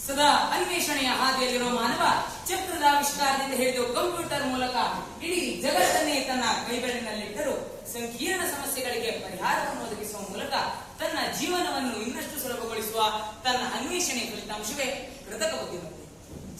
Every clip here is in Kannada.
ಸದಾ ಅನ್ವೇಷಣೆಯ ಹಾದಿಯಲ್ಲಿರುವ ಮಾನವ ಚಕ್ರದ ಆವಿಷ್ಕಾರದಿಂದ ಹಿಡಿದು ಕಂಪ್ಯೂಟರ್ ಮೂಲಕ ಇಡೀ ಜಗತ್ತನ್ನೇ ತನ್ನ ಕೈಬೆರಳಿನಲ್ಲಿಟ್ಟರು ಸಂಕೀರ್ಣ ಸಮಸ್ಯೆಗಳಿಗೆ ಪರಿಹಾರವನ್ನು ಒದಗಿಸುವ ಮೂಲಕ ತನ್ನ ಜೀವನವನ್ನು ಇನ್ನಷ್ಟು ಸುಲಭಗೊಳಿಸುವ ತನ್ನ ಅನ್ವೇಷಣೆ ಫಲಿತಾಂಶವೇ ಕೃತಕ ಬುದ್ಧಿಮತ್ತೆ.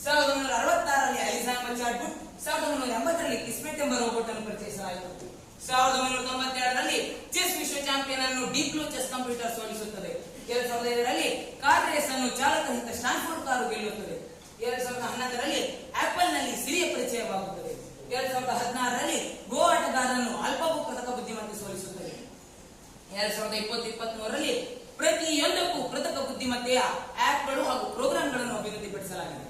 1966ರಲ್ಲಿ ಅಲಿಸಾ ಎಂಬ ಚಾಟ್ಬುಟ್, 1980ರಲ್ಲಿ ಕಿಸ್ಮೆಟ್ ಎಂಬ ರೋಬೋಟ್ ಅನ್ನು ಪರಿಚಯಿಸಲಾಯಿತು. 1997ರಲ್ಲಿ ಚೆಸ್ ವಿಶ್ವ ಚಾಂಪಿಯನ್ ಅನ್ನು ಡೀಪ್ ಬ್ಲೂ ಚೆಸ್ ಕಂಪ್ಯೂಟರ್ ಸೋಲಿಸುತ್ತದೆ. 2005ರಲ್ಲಿ ಕಾರ್ ರೇಸ್ ಅನ್ನು ಚಾಲಕರಹಿತ ಸ್ಟ್ಯಾನ್ಫೋರ್ಡ್ ಕಾರು ಗೆಲ್ಲುತ್ತದೆ. 2011ರಲ್ಲಿ ಆಪಲ್ ನಲ್ಲಿ ಸಿರಿಯ ಪರಿಚಯವಾಗುತ್ತದೆ. 2016ರಲ್ಲಿ ಗೋ ಆಟಗಾರರನ್ನು ಅಲ್ಪಭೂ ಕೃತಕ ಬುದ್ಧಿಮತ್ತೆ ಸೋಲಿಸುತ್ತದೆ. 2020-23ರಲ್ಲಿ ಪ್ರತಿಯೊಂದಕ್ಕೂ ಕೃತಕ ಬುದ್ಧಿಮತ್ತೆಯ ಆಪ್ಗಳು ಹಾಗೂ ಪ್ರೋಗ್ರಾಂಗಳನ್ನು ಅಭಿವೃದ್ಧಿಪಡಿಸಲಾಗಿದೆ.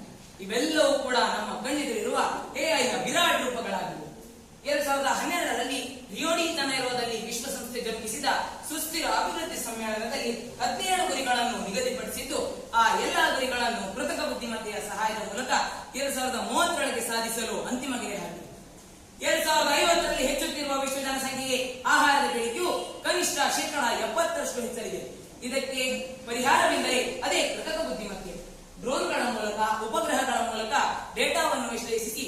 ಇವೆಲ್ಲವೂ ಕೂಡ ನಮ್ಮ ಕಣ್ಣೆದುರಿರುವ ಎಐನ ವಿರಾಟ್ ರೂಪಗಳಾಗಿವೆ. 2012ರಲ್ಲಿ ರಿಯೋ ಡಿ ಜನೈರೋದಲ್ಲಿ ವಿಶ್ವಸಂಸ್ಥೆ ಜರುಗಿಸಿದ ಸುಸ್ಥಿರ ಅಭಿವೃದ್ಧಿ ಸಮ್ಮೇಳನದಲ್ಲಿ 17 ಗುರಿಗಳನ್ನು ನಿಗದಿಪಡಿಸಿದ್ದು, ಆ ಎಲ್ಲಾ ಗುರಿಗಳನ್ನು ಕೃತಕ ಬುದ್ಧಿಮತ್ತೆಯ ಸಹಾಯದ ಮೂಲಕ 2030ರೊಳಗೆ ಸಾಧಿಸಲು ಅಂತಿಮ ಗೆರೆ ಹಾಕಿದೆ. 2050ರಲ್ಲಿ ಹೆಚ್ಚುತ್ತಿರುವ ವಿಶ್ವ ಜನಸಂಖ್ಯೆಗೆ ಆಹಾರದ ಬೇಡಿಕೆಯು ಕನಿಷ್ಠ 70% ಹೆಚ್ಚಲಿದೆ. ಇದಕ್ಕೆ ಪರಿಹಾರವೆಂದರೆ ಅದೇ ಕೃತಕ ಬುದ್ಧಿಮತ್ತೆ. ಡ್ರೋನ್ಗಳ ಮೂಲಕ, ಉಪಗ್ರಹಗಳ ಮೂಲಕ ಡೇಟಾವನ್ನು ವಿಶ್ಲೇಷಿಸಿ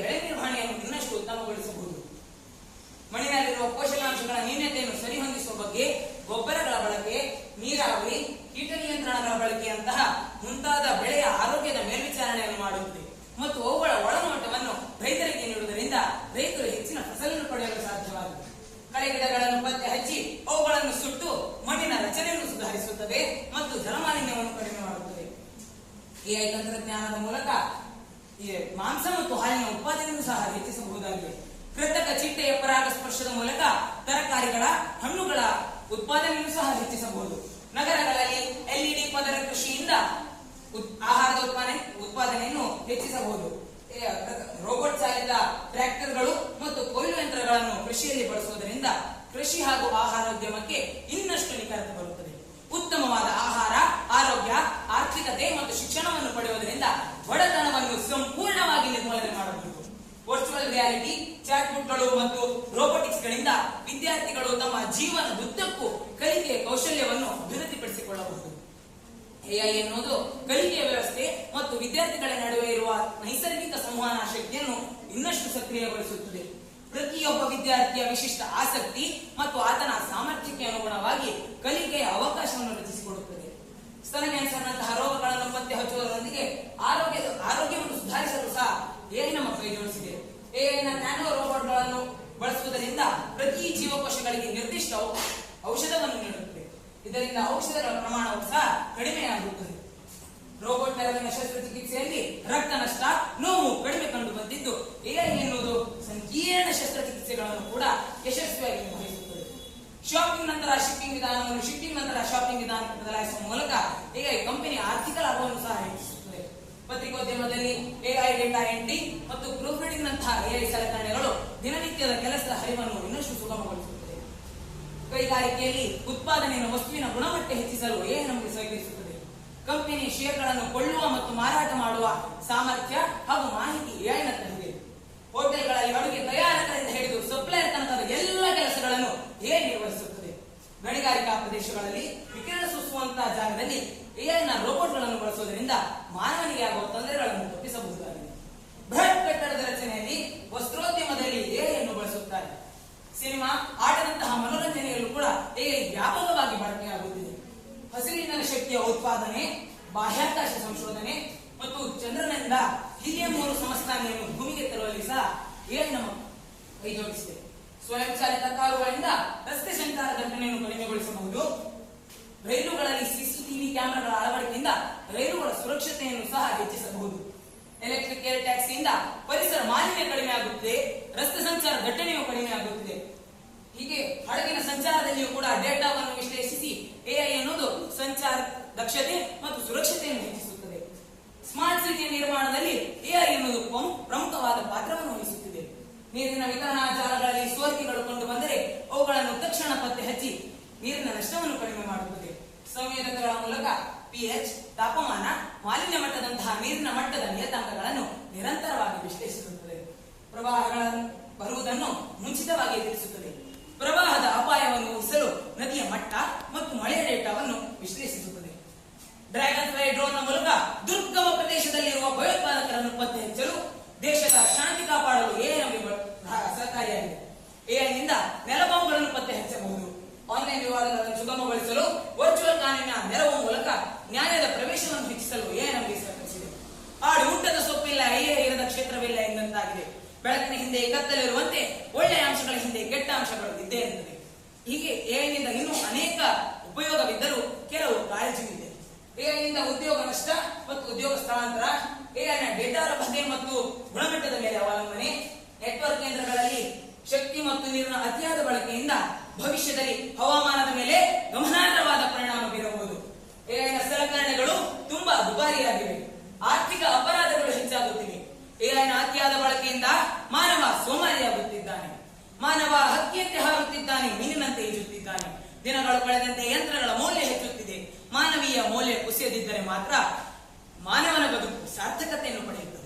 ಬೆಳೆ ನಿರ್ವಹಣೆಯನ್ನು ಇನ್ನಷ್ಟು ಉತ್ತಮಗೊಳಿಸಬಹುದು. ಮಣ್ಣಿನಲ್ಲಿರುವ ಪೋಷಕಾಂಶಗಳ ನ್ಯೂನತೆಯನ್ನು ಸರಿಹೊಂದಿಸುವ ಬಗ್ಗೆ ಗೊಬ್ಬರಗಳ ಬಳಕೆ, ನೀರಾವರಿ, ಕೀಟ ನಿಯಂತ್ರಣಗಳ ಬಳಕೆಯಂತಹ ಮುಂತಾದ ಬೆಳೆಯ ಆರೋಗ್ಯದ ಮೇಲ್ವಿಚಾರಣೆಯನ್ನು ಮಾಡುತ್ತದೆ ಮತ್ತು ಅವುಗಳ ಒಳನೋಟವನ್ನು ರೈತರಿಗೆ ನೀಡುವುದರಿಂದ ರೈತರು ಹೆಚ್ಚಿನ ಫಸಲನ್ನು ಪಡೆಯಲು ಸಾಧ್ಯವಾಗಿದೆ. ಕಳೆಗಿಡಗಳನ್ನು ಪತ್ತೆ ಹಚ್ಚಿ ಅವುಗಳನ್ನು ಸುಟ್ಟು ಮಣ್ಣಿನ ರಚನೆಯನ್ನು ಸುಧಾರಿಸುತ್ತದೆ ಮತ್ತು ಜಲಮಾಲಿನ್ಯವನ್ನು ಕಡಿಮೆ ಮಾಡುತ್ತದೆ. ಎಐ ತಂತ್ರಜ್ಞಾನದ ಮೂಲಕ ಮಾಂಸ ಮತ್ತು ಹಾಲಿನ ಉತ್ಪಾದನೆಯನ್ನು ಸಹ ಹೆಚ್ಚಿಸಬಹುದಾಗಿದೆ. ಕೃತಕ ಚಿಟ್ಟೆಯ ಪರಾಗಸ್ಪರ್ಶದ ಮೂಲಕ ತರಕಾರಿಗಳ, ಹಣ್ಣುಗಳ ಉತ್ಪಾದನೆಯನ್ನು ಸಹ ಹೆಚ್ಚಿಸಬಹುದು. ನಗರಗಳಲ್ಲಿ ಎಲ್ಇಡಿ ಪದರ ಕೃಷಿಯಿಂದ ಆಹಾರದ ಉತ್ಪಾದನೆಯನ್ನು ಹೆಚ್ಚಿಸಬಹುದು. ರೋಬೋಟ್ ಚಾಲಿತ ಟ್ರ್ಯಾಕ್ಟರ್ಗಳು ಮತ್ತು ಕೊಯ್ಲು ಯಂತ್ರಗಳನ್ನು ಕೃಷಿಯಲ್ಲಿ ಬಳಸುವುದರಿಂದ ಕೃಷಿ ಹಾಗೂ ಆಹಾರೋದ್ಯಮಕ್ಕೆ ಇನ್ನಷ್ಟು ನಿಖರತೆ ಬರುತ್ತದೆ. ಉತ್ತಮವಾದ ಆಹಾರ, ಆರೋಗ್ಯ, ಆರ್ಥಿಕತೆ ಮತ್ತು ಶಿಕ್ಷಣವನ್ನು ಪಡೆಯುವುದರಿಂದ ಬಡತನವನ್ನು ಸಂಪೂರ್ಣವಾಗಿ ನಿರ್ಮೂಲನೆ ಮಾಡಬಹುದು. ವರ್ಚುವಲ್ ರಿಯಾಲಿಟಿ, ಚಾಟ್ಬುಟ್ಗಳು ಮತ್ತು ರೋಬೋಟಿಕ್ಸ್ ಗಳಿಂದ ವಿದ್ಯಾರ್ಥಿಗಳು ತಮ್ಮ ಜೀವನದುದ್ದಕ್ಕೂ ಕಲಿಕೆಯ ಕೌಶಲ್ಯವನ್ನು ಅಭಿವೃದ್ಧಿಪಡಿಸಿಕೊಳ್ಳಬಹುದು. ಎಐ ಎನ್ನುವುದು ಕಲಿಕೆಯ ವ್ಯವಸ್ಥೆ ಮತ್ತು ವಿದ್ಯಾರ್ಥಿಗಳ ನಡುವೆ ಇರುವ ನೈಸರ್ಗಿಕ ಸಂವಹನ ಶಕ್ತಿಯನ್ನು ಇನ್ನಷ್ಟು ಸಕ್ರಿಯಗೊಳಿಸುತ್ತದೆ. ಪ್ರತಿಯೊಬ್ಬ ವಿದ್ಯಾರ್ಥಿಯ ವಿಶಿಷ್ಟ ಆಸಕ್ತಿ ಮತ್ತು ಆತನ ಸಾಮರ್ಥ್ಯಕ್ಕೆ ಅನುಗುಣವಾಗಿ ಕಲಿಕೆಯ ಅವಕಾಶವನ್ನು ರಚಿಸಿಕೊಡುತ್ತದೆ. ಸ್ತನ ಕ್ಯಾನ್ಸರ್ನಂತಹ ರೋಗಗಳನ್ನು ಪತ್ತೆ ಹಚ್ಚುವುದರೊಂದಿಗೆ ಆರೋಗ್ಯವನ್ನು ಸುಧಾರಿಸಲು ಸಹ ಎಐ ನಮ್ಮ ಕೈ ಜೋಡಿಸಿದೆ. ಎಐನ ನ್ಯಾನೋ ರೋಬೋಟ್ಗಳನ್ನು ಬಳಸುವುದರಿಂದ ಪ್ರತಿ ಜೀವಕೋಶಗಳಿಗೆ ನಿರ್ದಿಷ್ಟ ಔಷಧವನ್ನು ನೀಡುತ್ತದೆ. ಇದರಿಂದ ಔಷಧಗಳ ಪ್ರಮಾಣವು ಸಹ ಕಡಿಮೆಯಾಗುತ್ತದೆ. ರೋಬೋಟ್ ನೆರವಿನ ಶಸ್ತ್ರಚಿಕಿತ್ಸೆಯಲ್ಲಿ ರಕ್ತ ನಷ್ಟ, ನೋವು ಕಡಿಮೆ ಕಂಡು ಬಂದಿದ್ದು, ಎಐ ಎನ್ನುವುದು ಸಂಕೀರ್ಣ ಶಸ್ತ್ರಚಿಕಿತ್ಸೆಗಳನ್ನು ಕೂಡ ಯಶಸ್ವಿಯಾಗಿ ನಿರ್ವಹಿಸುತ್ತದೆ. ಶಾಪಿಂಗ್ ನಂತರ ಶಿಪ್ಪಿಂಗ್ ವಿಧಾನವನ್ನು ಶಿಪ್ಪಿಂಗ್ ನಂತರ ಶಾಪಿಂಗ್ ವಿಧಾನಕ್ಕೆ ಬದಲಾಯಿಸುವ ಮೂಲಕ ಎಐ ಕಂಪನಿಯ ಆರ್ಥಿಕ ಲಾಭವನ್ನು ಸಹ ಹೆಚ್ಚಿಸುತ್ತದೆ. ಪತ್ರಿಕೋದ್ಯಮದಲ್ಲಿ ಎಐ ಡೇಟಾ ಎಂಟ್ರಿ ಮತ್ತು ಪ್ರೂಫ್ ರೀಡಿಂಗ್ ನಂತಹ ಎಐ ಸಲಕರಣೆಗಳು ದಿನನಿತ್ಯದ ಕೆಲಸದ ಹರಿವನ್ನು ಇನ್ನಷ್ಟು ಸುಗಮಗೊಳಿಸುತ್ತದೆ. ಕೈಗಾರಿಕೆಯಲ್ಲಿ ಉತ್ಪಾದನೆಯನ್ನು ವಸ್ತುವಿನ ಗುಣಮಟ್ಟ ಹೆಚ್ಚಿಸಲು ಎಐ ನಮಗೆ ಸಹಕರಿಸುತ್ತದೆ. ಕಂಪನಿಯ ಶೇರ್ಗಳನ್ನು ಕೊಳ್ಳುವ ಮತ್ತು ಮಾರಾಟ ಮಾಡುವ ಸಾಮರ್ಥ್ಯ ಹಾಗೂ ಮಾಹಿತಿ ಎಐನಲ್ಲಿದೆ. ಹೋಟೆಲ್ಗಳಲ್ಲಿ ಅಡುಗೆ ತಯಾರಕರಿಂದ ಹಿಡಿದು ಸಪ್ಲೈಯರ್ ತನಕದ ಎಲ್ಲ ಕೆಲಸಗಳನ್ನು ಎಐ ನಿರ್ವಹಿಸುತ್ತದೆ. ಗಣಿಗಾರಿಕಾ ಪ್ರದೇಶಗಳಲ್ಲಿ ವಿಕಿರಣ ಸೂಸುವಂತಹ ಜಾಗದಲ್ಲಿ ಎಐನ ರೋಬೋಟ್ಗಳನ್ನು ಬಳಸುವುದರಿಂದ ಮಾನವನಿಗೆ ಆಗುವ ತೊಂದರೆಗಳನ್ನು ತಪ್ಪಿಸಬಹುದಾಗಿದೆ. ಬೃಹತ್ ಕಟ್ಟಡದ ರಚನೆಯಲ್ಲಿ, ವಸ್ತ್ರೋದ್ಯಮದಲ್ಲಿ ಎಐ ಅನ್ನು ಬಳಸುತ್ತಾರೆ. ಸಿನಿಮಾ, ಆಟದಂತಹ ಮನೋರಂಜನೆಯಲ್ಲೂ ಕೂಡ ಎಐ ವ್ಯಾಪಕವಾಗಿ ಬಳಕೆಯಾಗುತ್ತಿದೆ. ಹಸಿರಿನ ಶಕ್ತಿಯ ಉತ್ಪಾದನೆ, ಬಾಹ್ಯಾಕಾಶ ಸಂಶೋಧನೆ ಮತ್ತು ಚಂದ್ರನಿಂದ ಹೀಲಿಯಂ 3 ಸಮಸ್ಥಾನಿಯನ್ನು ಭೂಮಿಗೆ ತರುವಲ್ಲಿ ಸಹ ಎಐ ನಮ್ಮ ಕೈ ಜೋಡಿಸಿದೆ. ಸ್ವಯಂಚಾಲಿತ ಕಾರುಗಳಿಂದ ರಸ್ತೆ ಸಂಚಾರ ದಟ್ಟಣೆಯನ್ನು ಕಡಿಮೆಗೊಳಿಸಬಹುದು. ರೈಲುಗಳಲ್ಲಿ ಸಿಸಿಟಿವಿ ಕ್ಯಾಮೆರಾಗಳ ಅಳವಡಿಕೆಯಿಂದ ರೈಲುಗಳ ಸುರಕ್ಷತೆಯನ್ನು ಸಹ ಹೆಚ್ಚಿಸಬಹುದು. ಎಲೆಕ್ಟ್ರಿಕ್ ಏರ್ ಟ್ಯಾಕ್ಸಿಯಿಂದ ಪರಿಸರ ಮಾಲಿನ್ಯ ಕಡಿಮೆ ಆಗುತ್ತದೆ, ರಸ್ತೆ ಸಂಚಾರ ದಟ್ಟಣೆಯು ಕಡಿಮೆ ಆಗುತ್ತದೆ. ಹೀಗೆ ಹಡಗಿನ ಸಂಚಾರದಲ್ಲಿಯೂ ಕೂಡ ಡೇಟಾವನ್ನು ವಿಶ್ಲೇಷಿಸಿ ಎಐ ಎನ್ನುವುದು ಸಂಚಾರ ದಕ್ಷತೆ ಮತ್ತು ಸುರಕ್ಷತೆಯನ್ನು ಹೆಚ್ಚಿಸುತ್ತದೆ. ಸ್ಮಾರ್ಟ್ ಸಿಟಿಯ ನಿರ್ಮಾಣದಲ್ಲಿ ಎಐ ಎನ್ನುವುದು ಪ್ರಮುಖವಾದ ಪಾತ್ರವನ್ನು ವಹಿಸುತ್ತಿದೆ. ನೀರಿನ ವಿತರಣಾ ಜಾಲಗಳಲ್ಲಿ ಸೋರಿಕೆಗಳು ಕಂಡು ಬಂದರೆ ಅವುಗಳನ್ನು ತಕ್ಷಣ ಪತ್ತೆ ಹಚ್ಚಿ ನೀರಿನ ನಷ್ಟವನ್ನು ಕಡಿಮೆ ಮಾಡುತ್ತದೆ. ಸಂವೇದಕಗಳ ಮೂಲಕ ಪಿಎಚ್, ತಾಪಮಾನ, ಮಾಲಿನ್ಯ ಮಟ್ಟದಂತಹ ನೀರಿನ ಮಟ್ಟದ ನಿಯತಾಂಕಗಳನ್ನು ನಿರಂತರವಾಗಿ ವಿಶ್ಲೇಷಿಸುತ್ತದೆ. ಪ್ರವಾಹಗಳನ್ನು ಬರುವುದನ್ನು ಮುಂಚಿತವಾಗಿ ತಿಳಿಸುತ್ತದೆ. ಪ್ರವಾಹದ ಅಪಾಯವನ್ನು ಊಹಿಸಲು ನದಿಯ ಮಟ್ಟ ಮತ್ತು ಮಳೆಯ ಡೇಟಾವನ್ನು ವಿಶ್ಲೇಷಿಸುತ್ತದೆ. ಡ್ರ್ಯಾಗನ್ ಫ್ಲೈ ಡ್ರೋನ್ ಮೂಲಕ ಹೇಳಲಾಗಿದೆ. ಬೆಳಕಿನ ಹಿಂದೆ ಕತ್ತಲಿರುವಂತೆ ಒಳ್ಳೆಯ ಅಂಶಗಳ ಹಿಂದೆ ಕೆಟ್ಟ ಅಂಶಗಳು ಇದ್ದೇ ಇರುತ್ತದೆ. ಹೀಗೆ ಎಐನಿಂದ ಇನ್ನೂ ಅನೇಕ ಉಪಯೋಗವಿದ್ದರೂ ಕೆಲವು ಕಾಳಜಿಯೂ ಇದೆ. ಎಐನಿಂದ ಉದ್ಯೋಗ ನಷ್ಟ ಮತ್ತು ಉದ್ಯೋಗ ಸ್ಥಳಾಂತರ, ಎಐನ ಡೇಟಾ ಲಭ್ಯತೆ ಮತ್ತು ಗುಣಮಟ್ಟದ ಮೇಲೆ ಅವಲಂಬನೆ, ನೆಟ್ವರ್ಕ್ ಕೇಂದ್ರಗಳಲ್ಲಿ ಶಕ್ತಿ ಮತ್ತು ನೀರಿನ ಅತಿಯಾದ ಬಳಕೆಯಿಂದ ಭವಿಷ್ಯದಲ್ಲಿ ಹವಾಮಾನದ ಮೇಲೆ ಗಮನಾರ್ಹವಾದ ಪರಿಣಾಮ ಬೀರಬಹುದು. ಎಐನ ಸಲಕರಣೆಗಳು ತುಂಬಾ ದುಬಾರಿಯಾಗಿವೆ. ಆರ್ಥಿಕ ಅಪರಾಧಗಳು ಹೆಚ್ಚಾಗುತ್ತಿವೆ. ಎಐನ ಅತಿಯಾದ ಬಳಕೆಯಿಂದ ಮಾನವ ಸೋಮಾರಿಯಾಗುತ್ತಿದ್ದಾನೆ. ಮಾನವ ಹಕ್ಕಿಯಂತೆ ಹಾರುತ್ತಿದ್ದಾನೆ, ಮೀನಿನಂತೆ ಈಜುತ್ತಿದ್ದಾನೆ. ದಿನಗಳು ಕಳೆದಂತೆ ಯಂತ್ರಗಳ ಮೌಲ್ಯ ಹೆಚ್ಚುತ್ತಿದೆ. ಮಾನವೀಯ ಮೌಲ್ಯ ಕುಸಿಯದಿದ್ದರೆ ಮಾತ್ರ ಮಾನವನ ಬದುಕು ಸಾರ್ಥಕತೆಯನ್ನು ಪಡೆಯುತ್ತದೆ.